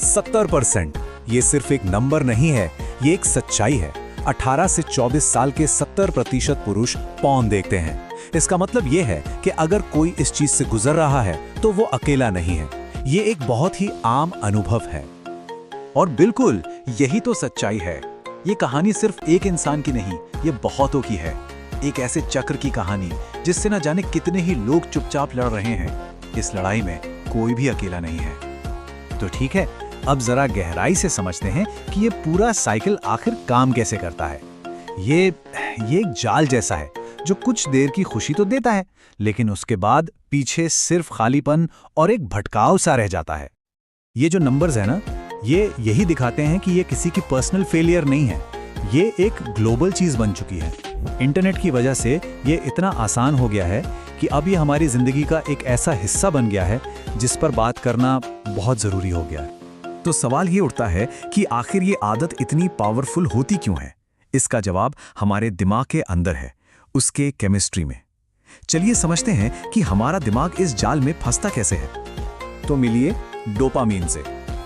70%। ये सिर्फ एक नंबर नहीं है, ये एक सच्चाई है। 18 से 24 साल के 70% पुरुष पॉर्न देखते हैं। इसका मतलब ये है कि अगर कोई इस चीज से गुजर रहा है तो वो अकेला नहीं है। ये एक बहुत ही आम अनुभव है। और बिल्कुल यही तो सच्चाई है। ये कहानी सिर्फ एक इंसान की नहीं, ये बहुतों की है। एक ऐसे चक्र की कहानी जिससे न जाने कितने ही लोग चुपचाप लड़ रहे हैं। इस लड़ाई में कोई भी अकेला नहीं है। तो ठीक है, अब जरा गहराई से समझते हैं कि ये पूरा साइकिल आखिर काम कैसे करता है। ये एक जाल जैसा है जो कुछ देर की खुशी तो देता है, लेकिन उसके बाद पीछे सिर्फ खालीपन और एक भटकाव सा रह जाता है। ये जो नंबर्स है ना, ये यही दिखाते हैं कि ये किसी की पर्सनल फेलियर नहीं है, ये एक ग्लोबल चीज बन चुकी है। इंटरनेट की वजह से ये इतना आसान हो गया है कि अब ये हमारी जिंदगी का एक ऐसा हिस्सा बन गया है जिस पर बात करना बहुत जरूरी हो गया है। तो सवाल ये उठता है कि आखिर ये आदत इतनी पावरफुल होती क्यों है? इसका जवाब हमारे दिमाग के अंदर है, उसके केमिस्ट्री में। चलिए समझते हैं कि हमारा दिमाग इस जाल में फंसता कैसे है। तो मिलिए डोपामीन से।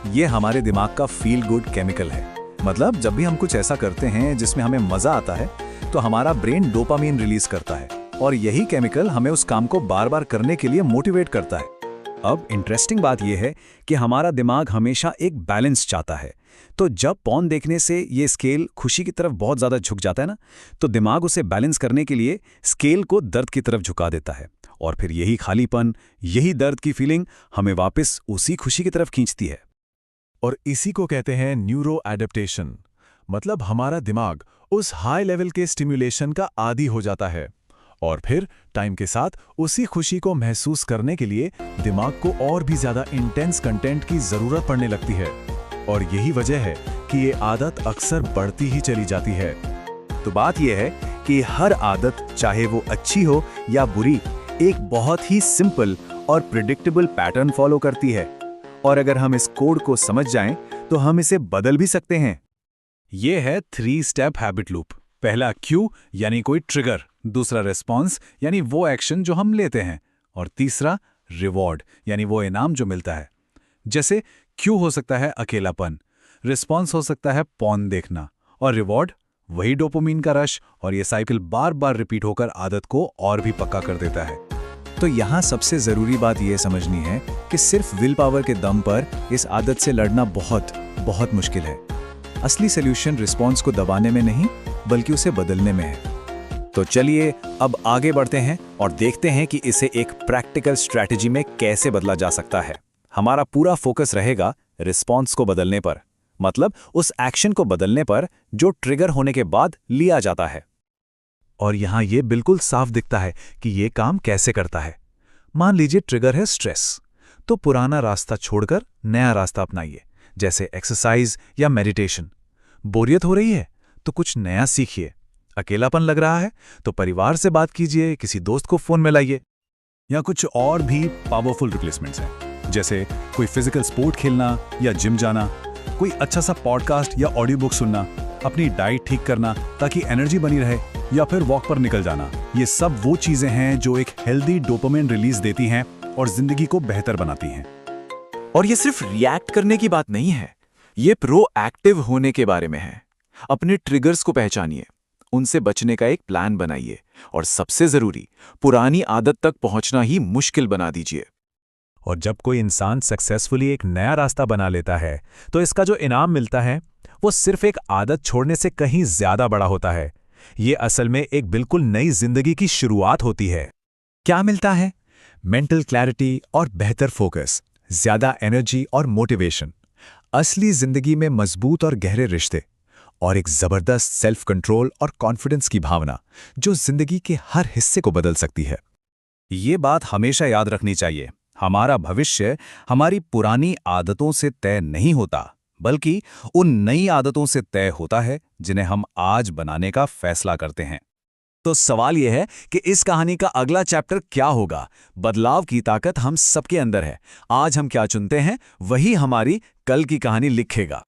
ये हमारे दिमाग का फील गुड केमिकल है। मतलब जब भी हम कुछ ऐसा करते हैं जिसमें हमें मजा आता है तो हमारा ब्रेन डोपामीन रिलीज करता है, और यही केमिकल हमें उस काम को बार बार करने के लिए मोटिवेट करता है। अब इंटरेस्टिंग बात यह है कि हमारा दिमाग हमेशा एक बैलेंस चाहता है। तो जब पॉर्न देखने से ये स्केल खुशी की तरफ बहुत ज्यादा झुक जाता है ना, तो दिमाग उसे बैलेंस करने के लिए स्केल को दर्द की तरफ झुका देता है, और फिर यही खालीपन, यही दर्द की फीलिंग हमें वापस उसी खुशी की तरफ खींचती है। और इसी को कहते हैं न्यूरो एडेप्टेशन। मतलब हमारा दिमाग उस हाई लेवल के स्टिम्युलेशन का आदी हो जाता है, और फिर टाइम के साथ उसी खुशी को महसूस करने के लिए दिमाग को और भी ज्यादा इंटेंस कंटेंट की जरूरत पड़ने लगती है। और यही वजह है कि ये आदत अक्सर बढ़ती ही चली जाती है। तो बात यह है कि हर आदत, चाहे वो अच्छी हो या बुरी, एक बहुत ही सिंपल और प्रिडिक्टेबल पैटर्न फॉलो करती है। और अगर हम इस कोड को समझ जाएं तो हम इसे बदल भी सकते हैं। यह है 3 स्टेप हैबिट लूप। पहला क्यू यानी कोई ट्रिगर, दूसरा रिस्पॉन्स यानी वो एक्शन जो हम लेते हैं, और तीसरा रिवॉर्ड यानी वो इनाम जो मिलता है। जैसे क्यू हो सकता है अकेलापन, रिस्पॉन्स हो सकता है पॉर्न देखना, और रिवॉर्ड वही डोपामिन का रश। और ये साइकिल बार बार रिपीट होकर आदत को और भी पक्का कर देता है। तो यहाँ सबसे जरूरी बात यह समझनी है कि सिर्फ विल पावर के दम पर इस आदत से लड़ना बहुत बहुत मुश्किल है। असली सॉल्यूशन रिस्पॉन्स को दबाने में नहीं, बल्कि उसे बदलने में है। तो चलिए अब आगे बढ़ते हैं और देखते हैं कि इसे एक प्रैक्टिकल स्ट्रैटेजी में कैसे बदला जा सकता है। हमारा पूरा फोकस रहेगा रिस्पॉन्स को बदलने पर, मतलब उस एक्शन को बदलने पर जो ट्रिगर होने के बाद लिया जाता है। और यहां यह बिल्कुल साफ दिखता है कि यह काम कैसे करता है। मान लीजिए ट्रिगर है स्ट्रेस, तो पुराना रास्ता छोड़कर नया रास्ता अपनाइए, जैसे एक्सरसाइज या मेडिटेशन। बोरियत हो रही है तो कुछ नया सीखिए। अकेलापन लग रहा है तो परिवार से बात कीजिए, किसी दोस्त को फोन में लाइए। या कुछ और भी पावरफुल रिप्लेसमेंट्स हैं, जैसे कोई फिजिकल स्पोर्ट खेलना या जिम जाना, कोई अच्छा सा पॉडकास्ट या ऑडियो बुक सुनना, अपनी डाइट ठीक करना ताकि एनर्जी बनी रहे, या फिर वॉक पर निकल जाना। ये सब वो चीजें हैं जो एक हेल्दी डोपामिन रिलीज देती हैं और जिंदगी को बेहतर बनाती हैं। और ये सिर्फ रिएक्ट करने की बात नहीं है, ये प्रोएक्टिव होने के बारे में है। अपने ट्रिगर्स को पहचानिए, उनसे बचने का एक प्लान बनाइए, और सबसे जरूरी, पुरानी आदत तक पहुंचना ही मुश्किल बना दीजिए। और जब कोई इंसान सक्सेसफुली एक नया रास्ता बना लेता है तो इसका जो इनाम मिलता है वो सिर्फ एक आदत छोड़ने से कहीं ज्यादा बड़ा होता है। ये असल में एक बिल्कुल नई जिंदगी की शुरुआत होती है। क्या मिलता है? मेंटल क्लैरिटी और बेहतर फोकस, ज्यादा एनर्जी और मोटिवेशन, असली जिंदगी में मजबूत और गहरे रिश्ते, और एक जबरदस्त सेल्फ कंट्रोल और कॉन्फिडेंस की भावना जो जिंदगी के हर हिस्से को बदल सकती है। ये बात हमेशा याद रखनी चाहिए। हमारा भविष्य हमारी पुरानी आदतों से तय नहीं होता, बल्कि उन नई आदतों से तय होता है जिन्हें हम आज बनाने का फैसला करते हैं। तो सवाल यह है कि इस कहानी का अगला चैप्टर क्या होगा? बदलाव की ताकत हम सबके अंदर है। आज हम क्या चुनते हैं, वही हमारी कल की कहानी लिखेगा।